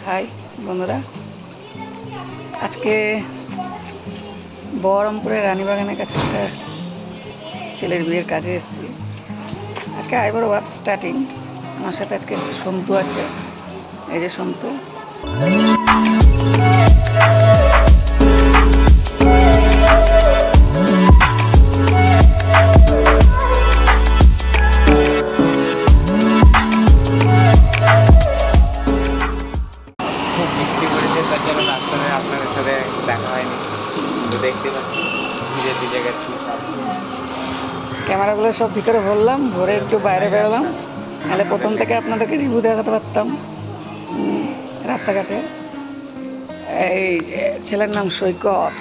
High বন্ধুরা, আজকে বহরমপুরের রানীবাগানের কাছে একটা ছেলের বিয়ের কাজে এসেছি। আজকে আইবুড়ো ভাত স্টার্টিং। আমার সাথে আজকে সন্তু আছে। এই যে সন্তু। আপনাদের সাথে দেখা হয়নি, তো দেখতে পাচ্ছি ধীরে ধীরে গেছি। ক্যামেরাগুলো সব ভিতরে ভরলাম, ভরে একটু বাইরে বেরোলাম, নাহলে প্রথম থেকে আপনাদেরকে রিভিউ দেখাতে পারতাম রাস্তাঘাটে। এই যে ছেলের নাম সৈকত,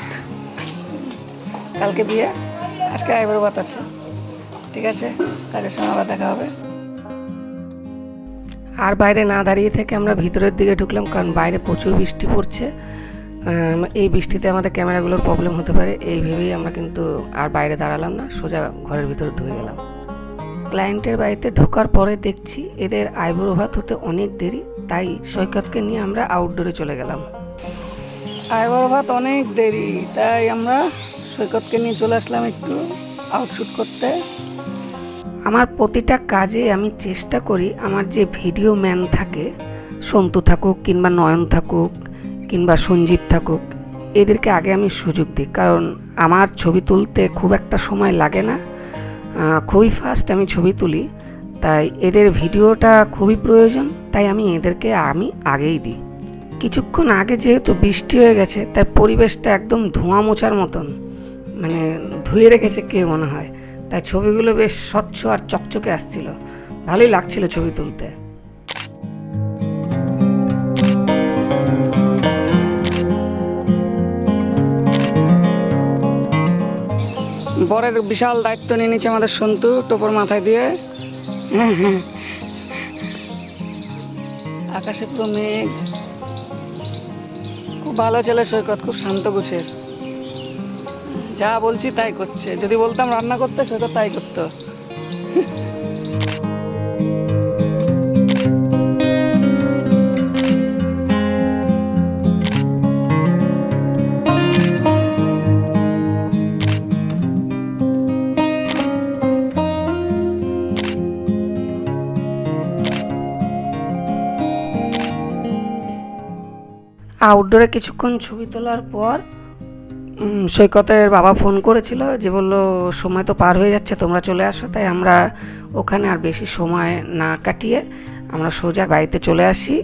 কালকে বিয়ে, আজকে আইবুড়ো ভাত আছে। ঠিক আছে, কাজের সময় আবার দেখা হবে। আর বাইরে না দাঁড়িয়ে থেকে আমরা ভিতরের দিকে ঢুকলাম, কারণ বাইরে প্রচুর বৃষ্টি পড়ছে। এই বৃষ্টিতে আমাদের ক্যামেরাগুলোর প্রবলেম হতে পারে, এই ভেবেই আমরা কিন্তু আর বাইরে দাঁড়ালাম না, সোজা ঘরের ভিতরে ঢুকে গেলাম। ক্লায়েন্টের বাড়িতে ঢোকার পরে দেখছি এদের আইবুড়ো ভাত হতে অনেক দেরি, তাই সৈকতকে নিয়ে আমরা আউটডোরে চলে গেলাম। আইবুড়ো ভাত অনেক দেরি, তাই আমরা সৈকতকে নিয়ে চলে আসলাম একটু আউটশুট করতে। আমার প্রতিটা কাজে আমি চেষ্টা করি আমার যে ভিডিও ম্যান থাকে, সন্তু থাকুক কিংবা নয়ন থাকুক কিংবা সঞ্জীব থাকুক, এদেরকে আগে আমি সুযোগ দিই, কারণ আমার ছবি তুলতে খুব একটা সময় লাগে না, খুবই ফাস্ট আমি ছবি তুলি, তাই এদের ভিডিওটা খুবই প্রয়োজন, তাই আমি এদেরকে আগেই দিই। কিছুক্ষণ আগে যেহেতু বৃষ্টি হয়ে গেছে, তাই পরিবেশটা একদম ধোঁয়া মোছার মতন, মানে ধুয়ে রেখেছে কে মনে হয়, তাই ছবিগুলো বেশ স্বচ্ছ আর চকচকে আসছিল, ভালোই লাগছিল ছবি তুলতে। বরের বিশাল দায়িত্ব নিয়ে নিচ্ছে আমাদের সন্তু, টোপর মাথায় দিয়ে। আকাশে পুরো মেঘ, খুব ভালো ছেলে সৈকত, খুব শান্ত গুছের, যা বলছি তাই করছে। যদি বলতাম রান্না করতে, সৈকত তাই করতো। আউটডোরে কিছুক্ষণ ছবি তোলার পর সৈকতের বাবা ফোন করেছিল, যে বললো সময় তো পার হয়ে যাচ্ছে, তোমরা চলে আসো। তাই আমরা ওখানে আর বেশি সময় না কাটিয়ে আমরা সোজা বাড়িতে চলে আসি।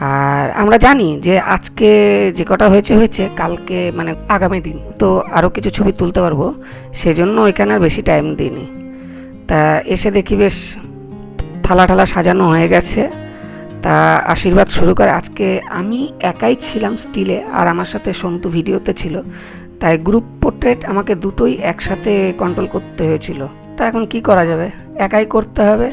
আর আমরা জানি যে আজকে যে কটা হয়েছে, কালকে মানে আগামী দিন তো আরও কিছু ছবি তুলতে পারবো, সেজন্য ওইখানে আর বেশি টাইম দিইনি। তা এসে দেখি বেশ থালা সাজানো হয়ে গেছে। তা আশীর্বাদ শুরু করে। আজকে আমি একাই ছিলাম স্টিলে, আর আমার সাথে সন্তু ভিডিওতে ছিল, তাই গ্রুপ পোর্ট্রেট আমাকে দুটোই একসাথে কন্ট্রোল করতে হয়েছিল। তা এখন কি করা যাবে, একাই করতে হবে।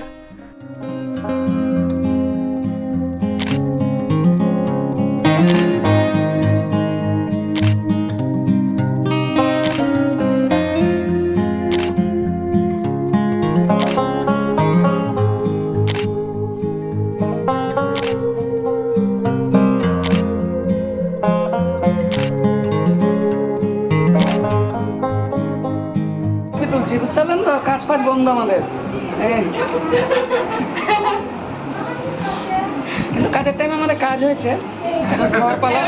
তুলছি, বুঝতে পারলেন তো, কাজ ফাজ বন্ধ আমাদের, কিন্তু কাজের টাইমে আমাদের কাজ হয়েছে। এখন খাওয়ার পালা।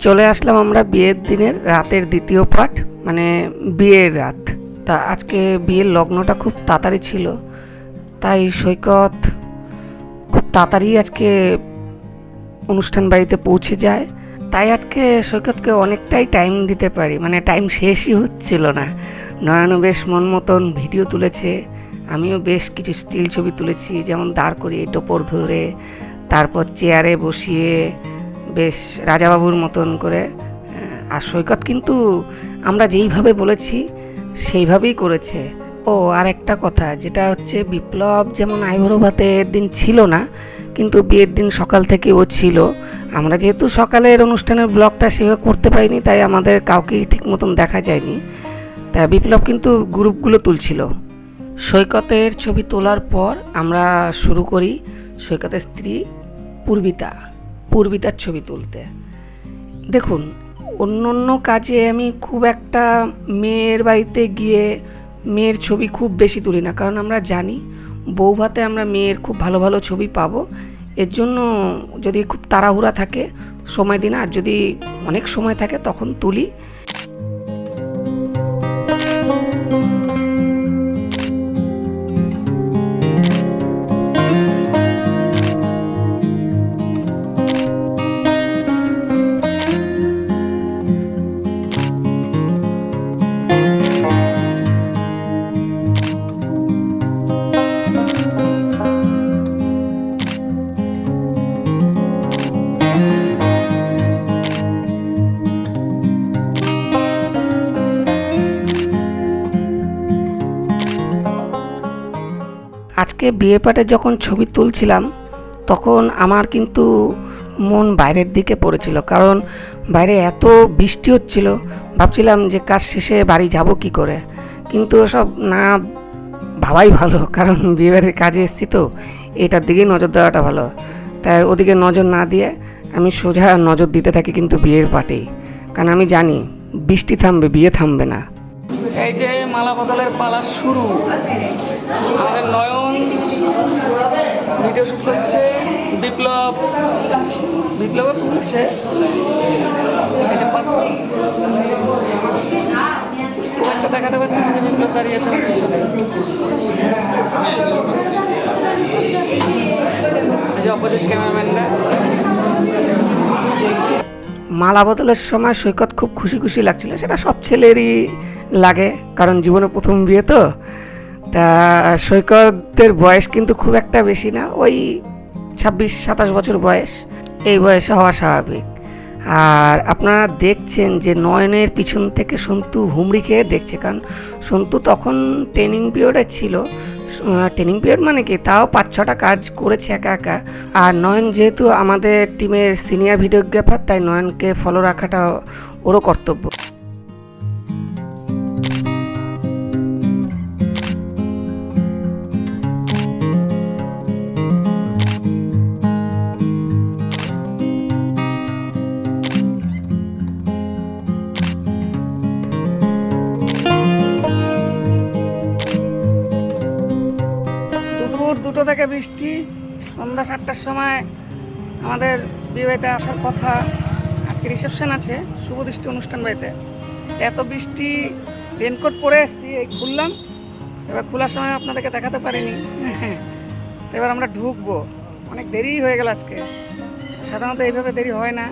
চলে আসলাম আমরা বিয়ের দিনের রাতের দ্বিতীয় পার্ট, মানে বিয়ের রাত। তা আজকে বিয়ের লগ্নটা খুব তাড়াতাড়ি ছিল, তাই সৈকত খুব তাড়াতাড়ি আজকে অনুষ্ঠান বাড়িতে পৌঁছে যায়। তাই আজকে সৈকতকে অনেকটাই টাইম দিতে পারি, মানে টাইম শেষই হচ্ছিল না। নয়নও বেশ মন মতন ভিডিও তুলেছে, আমিও বেশ কিছু স্টিল ছবি তুলেছি, যেমন দাঁড় করিয়ে টোপর ধরে, তারপর চেয়ারে বসিয়ে বেশ রাজাবাবুর মতন করে। আর সৈকত কিন্তু আমরা যেইভাবে বলেছি সেইভাবেই করেছে। ও আর একটা কথা, যেটা হচ্ছে বিপ্লব যেমন আইবুড়ো ভাতের দিন ছিল না, কিন্তু বিয়ের দিন সকাল থেকে ও ছিল। আমরা যেহেতু সকালের অনুষ্ঠানের ব্লগটা সেভাবে করতে পারিনি, তাই আমাদের কাউকেই ঠিক মতন দেখা যায়নি। তা বিপ্লব কিন্তু গ্রুপগুলো তুলছিল। সৈকতের ছবি তোলার পর আমরা শুরু করি সৈকতের স্ত্রী পূর্বিতার ছবি তুলতে। দেখুন, অন্য কাজে আমি খুব একটা মেয়ের বাড়িতে গিয়ে মেয়ের ছবি খুব বেশি তুলি না, কারণ আমরা জানি বৌভাতে আমরা মেয়ের খুব ভালো ভালো ছবি পাবো। এর জন্য যদি খুব তাড়াহুড়া থাকে সময় দিই না, আর যদি অনেক সময় থাকে তখন তুলি। আজকে বিয়ে পাটে যখন ছবি তুলছিলাম তখন আমার কিন্তু মন বাইরের দিকে পড়েছিল, কারণ বাইরে এত বৃষ্টি হচ্ছিল। ভাবছিলাম যে কাজ শেষে বাড়ি যাব কি করে, কিন্তু সব না ভাবাই ভালো, কারণ বিয়েবাড়ির কাজে এসেছি তো এটার দিকেই নজর দেওয়াটা ভালো। তাই ওদিকে নজর না দিয়ে আমি সোজা নজর দিতে থাকি কিন্তু বিয়ের পাটেই, কারণ আমি জানি বৃষ্টি থামবে, বিয়ে থামবে না। এই যে মালা বদলের পালা শুরু। আমাদের নয়ন ভিডিও শুট করছে, বিপ্লব তুলছে। খুব একটা দেখাতে পারছে না যে বিপ্লব দাঁড়িয়ে আছে আমার পিছনে। যে অপোজিট ক্যামেরাম্যানরা। মালা বদলের সময় সৈকত খুব খুশি খুশি লাগছিল, সেটা সব ছেলেরই লাগে, কারণ জীবনে প্রথম বিয়ে তো। তা সৈকতের বয়স কিন্তু খুব একটা বেশি না, ওই 26-27 বছর বয়স, এই বয়সে হওয়া স্বাভাবিক। আর আপনারা দেখছেন যে নয়নের পিছন থেকে সন্তু হুমড়ি খেয়ে দেখছে, কারণ সন্তু তখন ট্রেনিং পিরিয়ডে ছিল। ট্রেনিং পিরিয়ড মানে কি, তাও 5-6টা কাজ করেছে একা একা। আর নয়ন যেহেতু আমাদের টিমের সিনিয়র ভিডিওগ্রাফার, তাই নয়নকে ফলো রাখাটা ওরও কর্তব্য। দুপুর 2টো থেকে বৃষ্টি, সন্ধ্যা 7টার সময় আমাদের বিয়ে বাড়িতে আসার কথা। আজকে রিসেপশন আছে শুভদৃষ্টি অনুষ্ঠান বাড়িতে। এত বৃষ্টি, রেনকোট পরে এসেছি, এই খুললাম। এবার খোলার সময় আপনাদেরকে দেখাতে পারিনি। এবার আমরা ঢুকবো, অনেক দেরি হয়ে গেল আজকে, সাধারণত এইভাবে দেরি হয় না।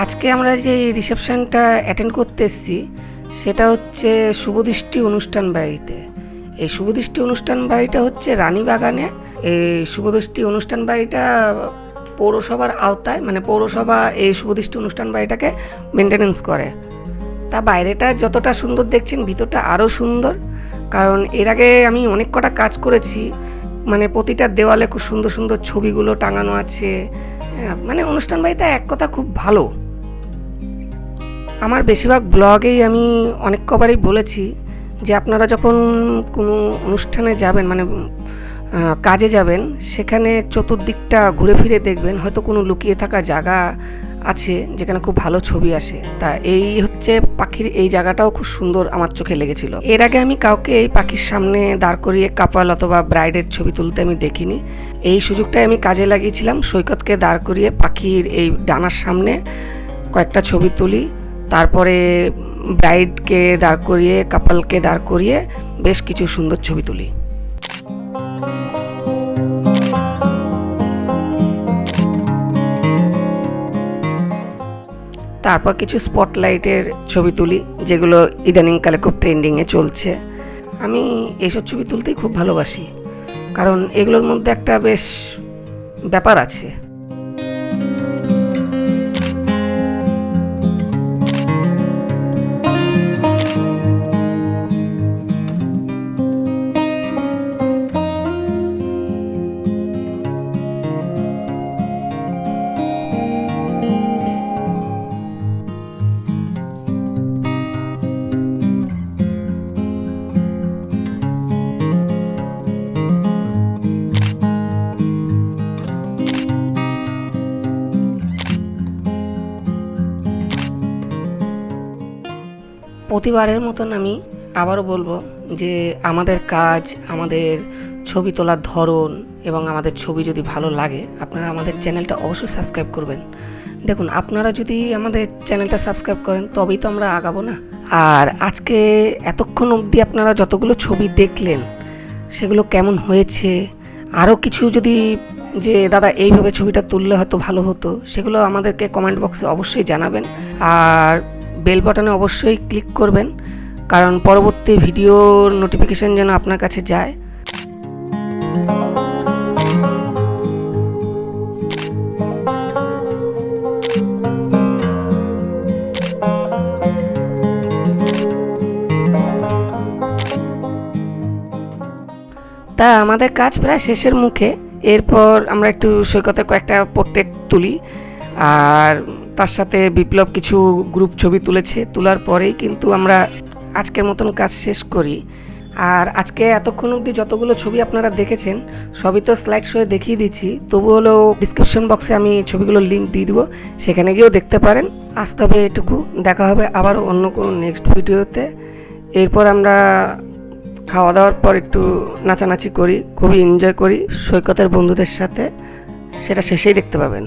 আজকে আমরা যে রিসেপশনটা অ্যাটেন্ড করতে এসেছি সেটা হচ্ছে শুভদৃষ্টি অনুষ্ঠান বাড়িতে। এই শুভদৃষ্টি অনুষ্ঠান বাড়িটা হচ্ছে রানীবাগানে। এই শুভদৃষ্টি অনুষ্ঠান বাড়িটা পৌরসভার আওতায়, মানে পৌরসভা এই শুভদৃষ্টি অনুষ্ঠান বাড়িটাকে মেনটেনেন্স করে। তা বাইরেটা যতটা সুন্দর দেখছেন, ভিতরটা আরও সুন্দর, কারণ এর আগে আমি অনেক কটা কাজ করেছি, মানে প্রতিটা দেওয়ালে খুব সুন্দর সুন্দর ছবিগুলো টাঙানো আছে। মানে অনুষ্ঠান বাড়িটা এক কথা খুব ভালো। আমার বেশিরভাগ ব্লগেই আমি অনেক কবারই বলেছি যে আপনারা যখন কোনো অনুষ্ঠানে যাবেন, মানে কাজে যাবেন, সেখানে চতুর্দিকটা ঘুরে ফিরে দেখবেন, হয়তো কোনো লুকিয়ে থাকা জায়গা আছে যেখানে খুব ভালো ছবি আসে। তা এই হচ্ছে পাখির এই জায়গাটাও খুব সুন্দর আমার চোখে লেগেছিল। এর আগে আমি কাউকে এই পাখির সামনে দাঁড় করিয়ে কাপল অথবা ব্রাইডের ছবি তুলতে আমি দেখিনি। এই সুযোগটাই আমি কাজে লাগিয়েছিলাম, সৈকতকে দাঁড় করিয়ে পাখির এই ডানার সামনে কয়েকটা ছবি তুলি, তারপরে ব্রাইডকে দাঁড় করিয়ে কাপলকে দাঁড় করিয়ে বেশ কিছু সুন্দর ছবি তুলি। তারপর কিছু স্পটলাইটের ছবি তুলি যেগুলো ইদানিংকালে খুব ট্রেন্ডিংয়ে চলছে। আমি এইসব ছবি তুলতেই খুব ভালোবাসি, কারণ এগুলোর মধ্যে একটা বেশ ব্যাপার আছে। প্রতিবারের মতন আমি আবারও বলবো যে আমাদের কাজ, আমাদের ছবি তোলার ধরন এবং আমাদের ছবি যদি ভালো লাগে আপনারা আমাদের চ্যানেলটা অবশ্যই সাবস্ক্রাইব করবেন। দেখুন, আপনারা যদি আমাদের চ্যানেলটা সাবস্ক্রাইব করেন তবেই তো আমরা আগাবো না। আর আজকে এতক্ষণ অবধি আপনারা যতগুলো ছবি দেখলেন সেগুলো কেমন হয়েছে, আরও কিছু যদি যে দাদা এইভাবে ছবিটা তুললে হয়তো ভালো হতো, সেগুলো আমাদেরকে কমেন্ট বক্সে অবশ্যই জানাবেন। আর বেল বাটনে অবশ্যই ক্লিক করবেন, কারণ পরবর্তী ভিডিওর নোটিফিকেশন যেন আপনার কাছে যায়। তা আমাদের কাজ প্রায় শেষের মুখে। এরপর আমরা একটু সৈকতে কয়েকটা পোর্ট্রেট তুলি, আর তার সাথে বিপ্লব কিছু গ্রুপ ছবি তুলেছে। তোলার পরেই কিন্তু আমরা আজকের মতন কাজ শেষ করি। আর আজকে এতক্ষণ অবধি যতগুলো ছবি আপনারা দেখেছেন সবই তো স্লাইড শোয়ে দেখিয়ে দিচ্ছি, তবু হলেও ডিসক্রিপশন বক্সে আমি ছবিগুলোর লিঙ্ক দিয়ে দেবো, সেখানে গিয়েও দেখতে পারেন। আজ তবে এটুকু, দেখা হবে আবার অন্য কোনো নেক্সট ভিডিওতে। এরপর আমরা খাওয়া দাওয়ার পর একটু নাচানাচি করি, খুবই এনজয় করি সৈকতের বন্ধুদের সাথে, সেটা শেষেই দেখতে পাবেন।